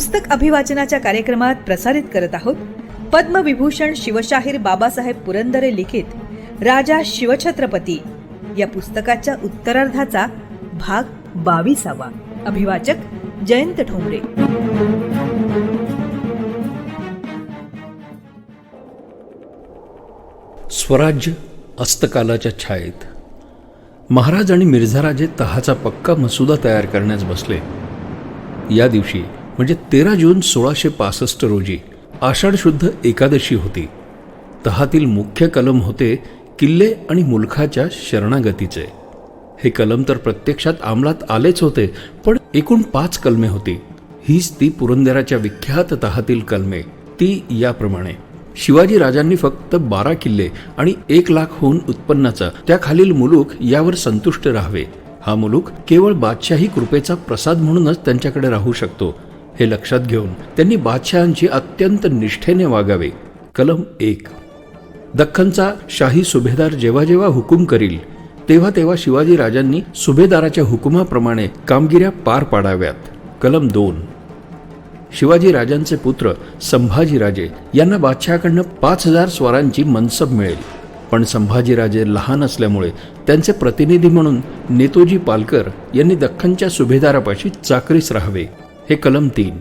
पुस्तक अभिवाचनाच्या कार्यक्रमात प्रसारित करत आहोत पद्मविभूषण शिवशाहीर बाबासाहेब पुरंदरे लिखित राजा शिवछत्रपती या पुस्तकाच्या उत्तरार्धाचा भाग 22वा। अभिवाचक जयंत ठोंबरे। स्वराज्य अस्तकालाच्या छायेत महाराज आणि मिर्झाराजे तहाचा पक्का मसुदा तयार करण्यास बसले। या दिवशी म्हणजे 13 जून 1665 रोजी आषाढ शुद्ध एकादशी होती। तहातील मुख्य कलम होते किल्ले आणि मुलखाच्या शरणागतीचे। हे कलम तर प्रत्यक्षात अंमलात आलेच होते, पण एकूण 5 कलमे होती। हीच ती पुरंदराच्या विख्यात तहातील कलमे। ती याप्रमाणे: शिवाजी राजांनी फक्त 12 किल्ले आणि 1 लाखहून उत्पन्नाचा त्याखालील मुलूक यावर संतुष्ट राहावे। हा मुलूक केवळ बादशाही कृपेचा प्रसाद म्हणूनच त्यांच्याकडे राहू शकतो, हे लक्षात घेऊन त्यांनी बादशहांची अत्यंत निष्ठेने वागावे। कलम 1: दख्खनचा शाही सुभेदार जेव्हा जेव्हा हुकूम करील तेव्हा तेव्हा शिवाजी राजांनी सुभेदाराच्या हुकुमाप्रमाणे कामगिऱ्या पार पाडाव्यात। कलम 2: शिवाजी राजांचे पुत्र संभाजीराजे यांना बादशहाकडनं 5000 स्वारांची मनसब मिळेल, पण संभाजीराजे लहान असल्यामुळे त्यांचे प्रतिनिधी म्हणून नेतोजी पालकर यांनी दख्खनच्या सुभेदारापाशी चाकरीस राहावे। हे कलम 3: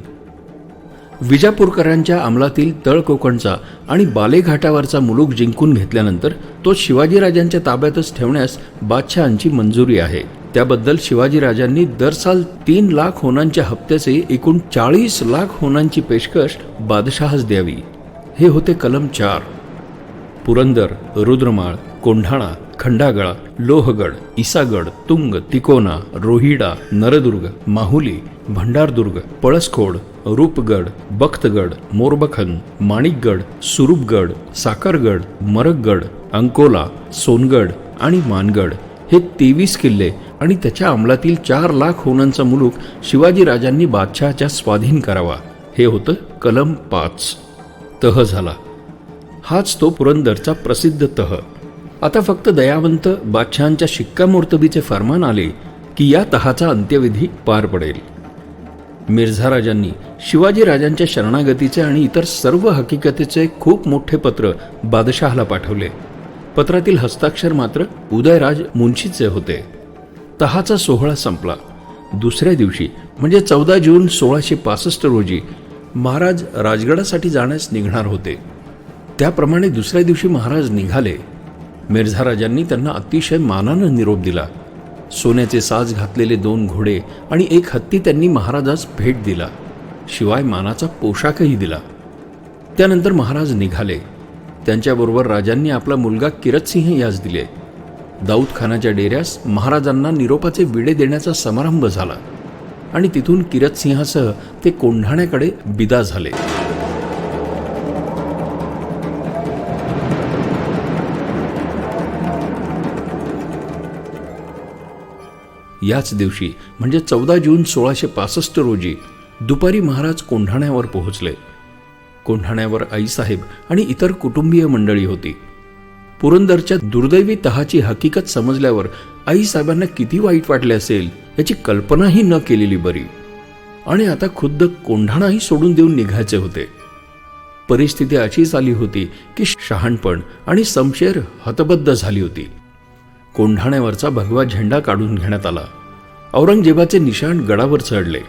विजापूरकरांच्या अंमलातील तळ कोकणचा आणि बालेघाटावरचा मुलूक जिंकून घेतल्यानंतर तो शिवाजीराजांच्या ताब्यातच ठेवण्यास बादशहांची मंजुरी आहे। त्याबद्दल शिवाजीराजांनी दरसाल 3 लाख होनांच्या हप्त्याचे एकूण 40 लाख होनांची पेशकश बादशहास द्यावी। हे होते कलम 4: पुरंदर, रुद्रमाळ, कोंढाणा, खंडागळा, लोहगड, इसागड, तुंग, तिकोना, रोहिडा, नरदुर्ग, माहुली, भंडारदुर्ग, पळसखोड, रूपगड, बख्तगड, मोरबखन, माणिकगड, सुरूपगड, साकरगड, मरकगड, अंकोला, सोनगड आणि मानगड हे 23 किल्ले आणि त्याच्या अंमलातील 4 लाख होनांचा मुलूक शिवाजी राजांनी बादशहाच्या स्वाधीन करावा। हे होतं कलम 5। तह झाला। हाच तो पुरंदरचा प्रसिद्ध तह। आता फक्त दयावंत बादशहांच्या शिक्कामोर्तबीचे फरमान आले की या तहाचा अंत्यविधी पार पडेल। मिर्झाराजांनी शिवाजी राजांच्या शरणागतीचे आणि इतर सर्व हकीकतीचे खूप मोठे पत्र बादशहाला पाठवले। पत्रातील हस्ताक्षर मात्र उदयराज मुंशीचे होते। तहाचा सोहळा संपला। दुसऱ्या दिवशी म्हणजे 14 जून 1665 रोजी महाराज राजगडासाठी जाण्यास निघणार होते। त्याप्रमाणे दुसऱ्या दिवशी महाराज निघाले। मिर्झाराजांनी त्यांना अतिशय मानानं निरोप दिला। सोन्याचे साज घातलेले 2 घोडे आणि 1 हत्ती त्यांनी महाराजास भेट दिला, शिवाय मानाचा पोशाखही दिला। त्यानंतर महाराज निघाले। त्यांच्याबरोबर राजांनी आपला मुलगा किरतसिंह यास दिले। दाऊद खानाच्या डेऱ्यास महाराजांना निरोपाचे विडे देण्याचा समारंभ झाला आणि तिथून किरतसिंहासह ते कोंढाण्याकडे बिदा झाले। याच दिवशी म्हणजे 14 जून 1665 रोजी दुपारी महाराज कोंढाण्यावर पोहोचले। कोंढाण्यावर आईसाहेब आणि इतर कुटुंबीय मंडळी होती। पुरंदरच्या दुर्दैवी तहाची हकीकत समजल्यावर आईसाहेबांना किती वाईट वाटले असेल याची कल्पनाही न केलेली बरी। आणि आता खुद्द कोंढाणाही सोडून देऊन निघायचे होते। परिस्थिती अशीच आली होती की शहाणपण आणि समशेर हतबद्ध झाली होती। कोंढाण्यावरचा भगवा झेंडा काढून घेण्यात आला। औरंगजेबाचे निशाण गडावर चढले।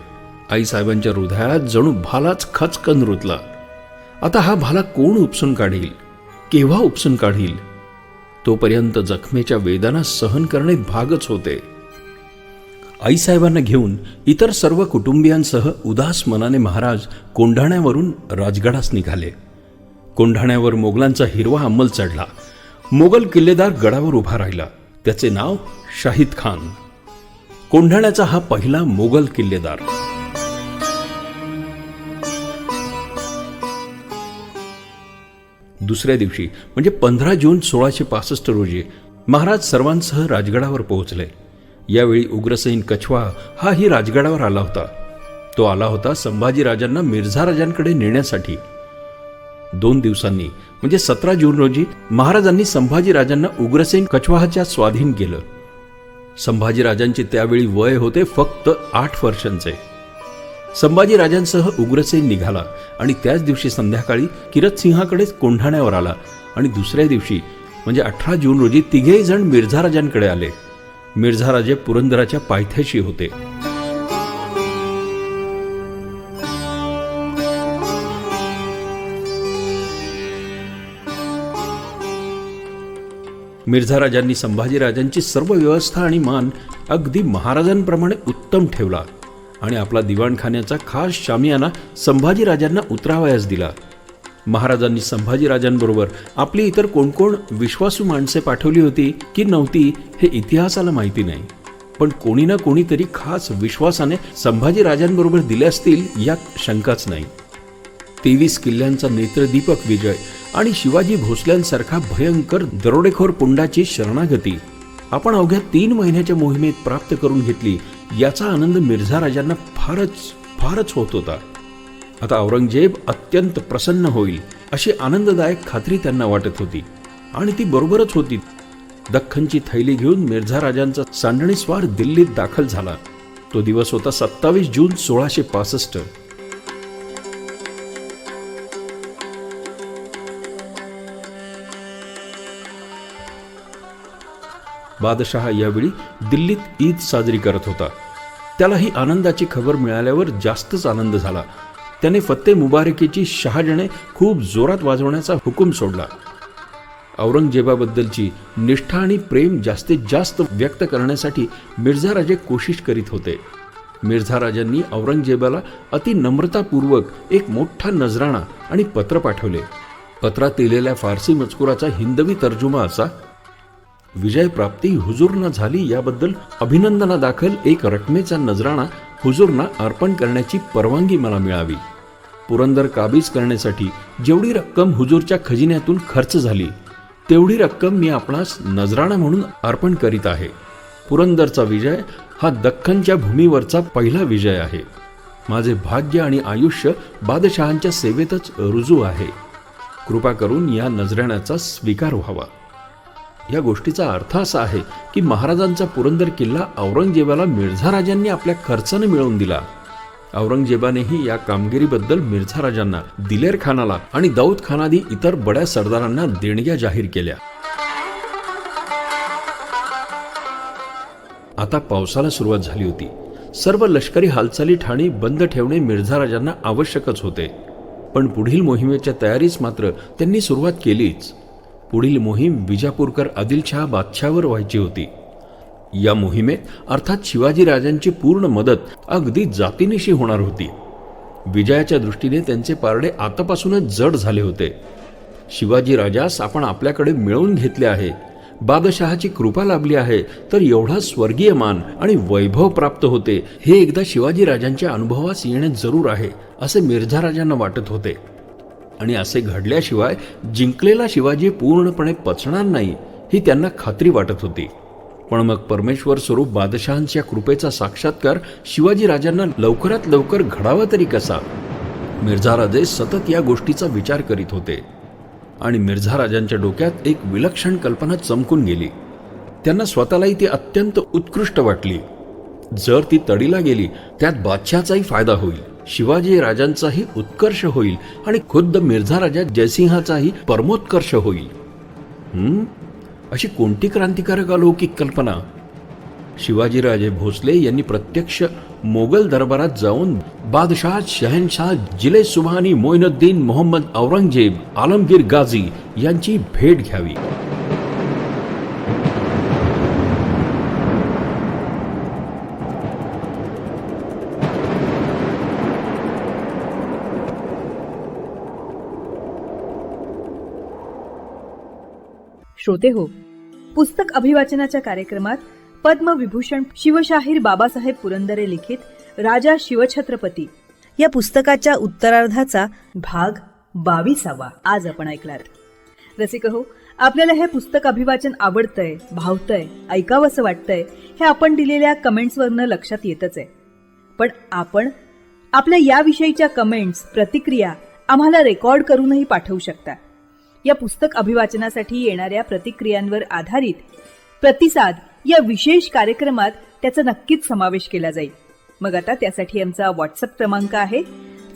आईसाहेबांच्या हृदयात जणू भालाच खचकन रुतला। आता हा भाला कोण उपसून काढील, केव्हा उपसून काढील? तोपर्यंत जखमेच्या वेदना सहन करणे भागच होते। आईसाहेबांना घेऊन इतर सर्व कुटुंबियांसह उदास मनाने महाराज कोंढाण्यावरून राजगडास निघाले। कोंढाण्यावर मोगलांचा हिरवा अंमल चढला। मोगल किल्लेदार गडावर उभा राहिला। त्याचे नाव शाहिद खान। कोंढाण्याचा हा पहिला मोगल किल्लेदार। दुसऱ्या दिवशी म्हणजे 15 जून 1665 रोजी महाराज सर्वांसह राजगडावर पोहोचले। यावेळी उग्रसेन कछवा हाही राजगडावर आला होता। तो आला होता संभाजीराजांना मिर्झाराजांकडे नेण्यासाठी। 2 दिवसांनी म्हणजे 17 जून रोजी महाराजांनी संभाजीराजांना उग्रसेन कछवाहाच्या स्वाधीन केलं। संभाजीराजांचे त्यावेळी वय होते फक्त 8 वर्षांचे। संभाजीराजांसह उग्रसेन निघाला आणि त्याच दिवशी संध्याकाळी किरतसिंहाकडेच कोंढाण्यावर आला आणि दुसऱ्या दिवशी म्हणजे 18 जून रोजी तिघेही जण मिर्झा राजांकडे आले. मिर्झा राजे पुरंदराच्या पायथ्याशी होते. मिर्झा राजांनी संभाजीराजांची सर्व व्यवस्था आणि मान अगदी महाराजांप्रमाणे उत्तम ठेवला आणि आपला दिवाणखान्याचा खास शामियाना संभाजीराजांना उतरावयास दिला. महाराजांनी संभाजीराजांबरोबर आपली इतर कोण कोण विश्वासू माणसे पाठवली होती की नव्हती हे इतिहासाला माहिती नाही, पण कोणी ना कोणीतरी खास विश्वासाने संभाजीराजांबरोबर दिले असतील यात शंकाच नाही. 23 किल्ल्यांचा नेत्रदीपक विजय आणि शिवाजी भोसल्यांसारखा भयंकर दरोडेखोर पुंडाची शरणागती आपण अवघ्या 3 महिन्याच्या मोहिमेत प्राप्त करून घेतली याचा आनंद मिर्झा राजांना फारच होत होता. आता औरंगजेब अत्यंत प्रसन्न होईल अशी आनंददायक खात्री त्यांना वाटत होती आणि ती बरोबरच होती. दख्खनची थैली घेऊन मिर्झा राजांचा सांडणीस्वार दिल्लीत दाखल झाला. तो दिवस होता 27 जून 1665. बादशहा यावेळी दिल्लीत ईद साजरी करत होता. त्याला ही आनंदाची खबर मिळाल्यावर जास्तच आनंद झाला. त्याने फत्ते मुबारकीची शहाजणे खूप जोरात वाजवण्याचा हुकूम सोडला. औरंगजेबाबद्दलची निष्ठा आणि प्रेम जास्तीत जास्त व्यक्त करण्यासाठी मिर्झा राजे कोशिश करीत होते. मिर्झा राजांनी औरंगजेबाला अति नम्रतापूर्वक एक मोठा नजराणा आणि पत्र पाठवले. पत्रात लिहिलेल्या फारसी मजकुराचा हिंदवी तर्जुमा असा: विजय प्राप्ती हुजूरना झाली याबद्दल अभिनंदनादाखल एक रकमेचा नजराणा हुजूरना अर्पण करण्याची परवानगी मला मिळावी. पुरंदर काबीज करण्यासाठी जेवढी रक्कम हुजूरच्या खजिन्यातून खर्च झाली तेवढी रक्कम मी आपणास नजराणा म्हणून अर्पण करीत आहे. पुरंदरचा विजय हा दख्खनच्या भूमीवरचा पहिला विजय आहे. माझे भाग्य आणि आयुष्य बादशहांच्या सेवेतच रुजू आहे. कृपा करून या नजराण्याचा स्वीकार व्हावा. या गोष्टीचा अर्थ असा आहे की महाराजांचा पुरंदर किल्ला औरंगजेबाला मिर्झा राजांनी आपल्या खर्चाने मिळवून दिला. औरंगजेबानेही या कामगिरीबद्दल मिर्झा राजांना, दिलेर खानाला आणि दाऊद खानादी इतर बड्या सरदारांना देणग्या जाहीर केल्या. आता पावसाला सुरुवात झाली होती. सर्व लष्करी हालचाली ठाणी बंद ठेवणे मिर्झा राजांना आवश्यकच होते. पण पुढील मोहिमेच्या तयारीस मात्र त्यांनी सुरुवात केलीच. पुढील मोहीम विजापूरकर आदिलशहा बादशाहवर व्हायची होती. या मोहिमेत अर्थात शिवाजी राजांची पूर्ण मदत अगदी जातीनिशी होणार होती. विजयाच्या दृष्टीने त्यांचे पारडे आतापासूनच जड झाले होते. शिवाजी राजास आपण आपल्याकडे मिळवून घेतले आहे, बादशहाची कृपा लाभली आहे, तर एवढा स्वर्गीय मान आणि वैभव प्राप्त होते हे एकदा शिवाजी राजांच्या अनुभवास येणे जरूर आहे असे मिर्झा राजांना वाटत होते. आणि असे घडल्याशिवाय जिंकलेला शिवाजी पूर्णपणे पचणार नाही ही त्यांना खात्री वाटत होती. पण मग परमेश्वर स्वरूप बादशहांच्या कृपेचा साक्षात्कार शिवाजी राजांना लवकरात लवकर घडावा तरी कसा? मिर्झा राजे सतत या गोष्टीचा विचार करीत होते आणि मिर्झा राजांच्या डोक्यात एक विलक्षण कल्पना चमकून गेली. त्यांना स्वतःलाही ती अत्यंत उत्कृष्ट वाटली. जर ती तडीला गेली त्यात बादशहाचाही फायदा होईल, शिवाजी राजांचाही उत्कर्ष होईल आणि खुद्द मिर्झा राजा जयसिंहाचाही परमोत्कर्ष होईल. अशी कोणती क्रांतिकारक अलौकिक कल्पना? शिवाजीराजे भोसले यांनी प्रत्यक्ष मोगल दरबारात जाऊन बादशाह, शहनशाह, जिले सुभानी, मोइनुद्दीन, मोहम्मद औरंगजेब, आलमगीर गाझी यांची भेट घ्यावी. श्रोते हो, पुस्तक अभिवाचनाच्या कार्यक्रमात पद्मविभूषण शिवशाहीर बाबासाहेब पुरंदरे लिखित राजा शिवछत्रपती या पुस्तकाच्या उत्तरार्धाचा भाग 22 आज आपण ऐकलात. रसिक हो, आपल्याला हे पुस्तक अभिवाचन आवडतंय, भावतंय, ऐकावंसं वाटतंय हे आपण दिलेल्या कमेंट्सवरनं लक्षात येतच आहे. पण आपण आपल्या याविषयीच्या कमेंट्स, प्रतिक्रिया आम्हाला रेकॉर्ड करूनही पाठवू शकता. या पुस्तक अभिवाचनासाठी येणाऱ्या प्रतिक्रियांवर आधारित प्रतिसाद या विशेष कार्यक्रमात त्याचा नक्कीच समावेश केला जाईल. मग आता त्यासाठी आमचा व्हॉट्सअप क्रमांक आहे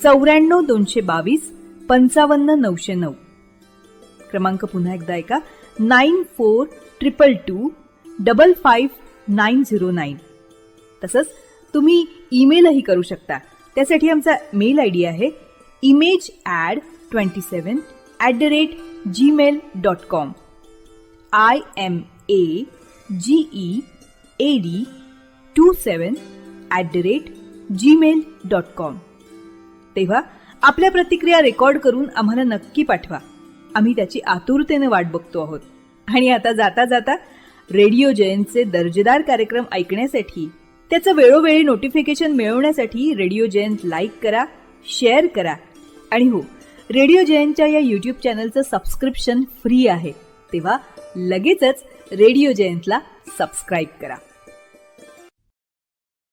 94-222-55-909. क्रमांक पुन्हा एकदा ऐका 94-222-55-909. तसंच तुम्ही ईमेलही करू शकता. त्यासाठी आमचा मेल आय डी आहे imagead27@gmail.com. imagead27@gmail.com. तेव्हा आपल्या प्रतिक्रिया रेकॉर्ड करून आम्हाला नक्की पाठवा. आम्ही त्याची आतुरतेने वाट बघतो आहोत. आणि आता जाता जाता रेडिओ जयंतचे दर्जेदार कार्यक्रम ऐकण्यासाठी, त्याचं वेळोवेळी नोटिफिकेशन मिळवण्यासाठी रेडिओ जयंत लाईक करा, शेअर करा. आणि हो, रेडिओ जयंतच्या या यूट्यूब चॅनलचं सबस्क्रिप्शन फ्री आहे. तेव्हा लगेचच रेडिओ जयंतला सबस्क्राईब करा.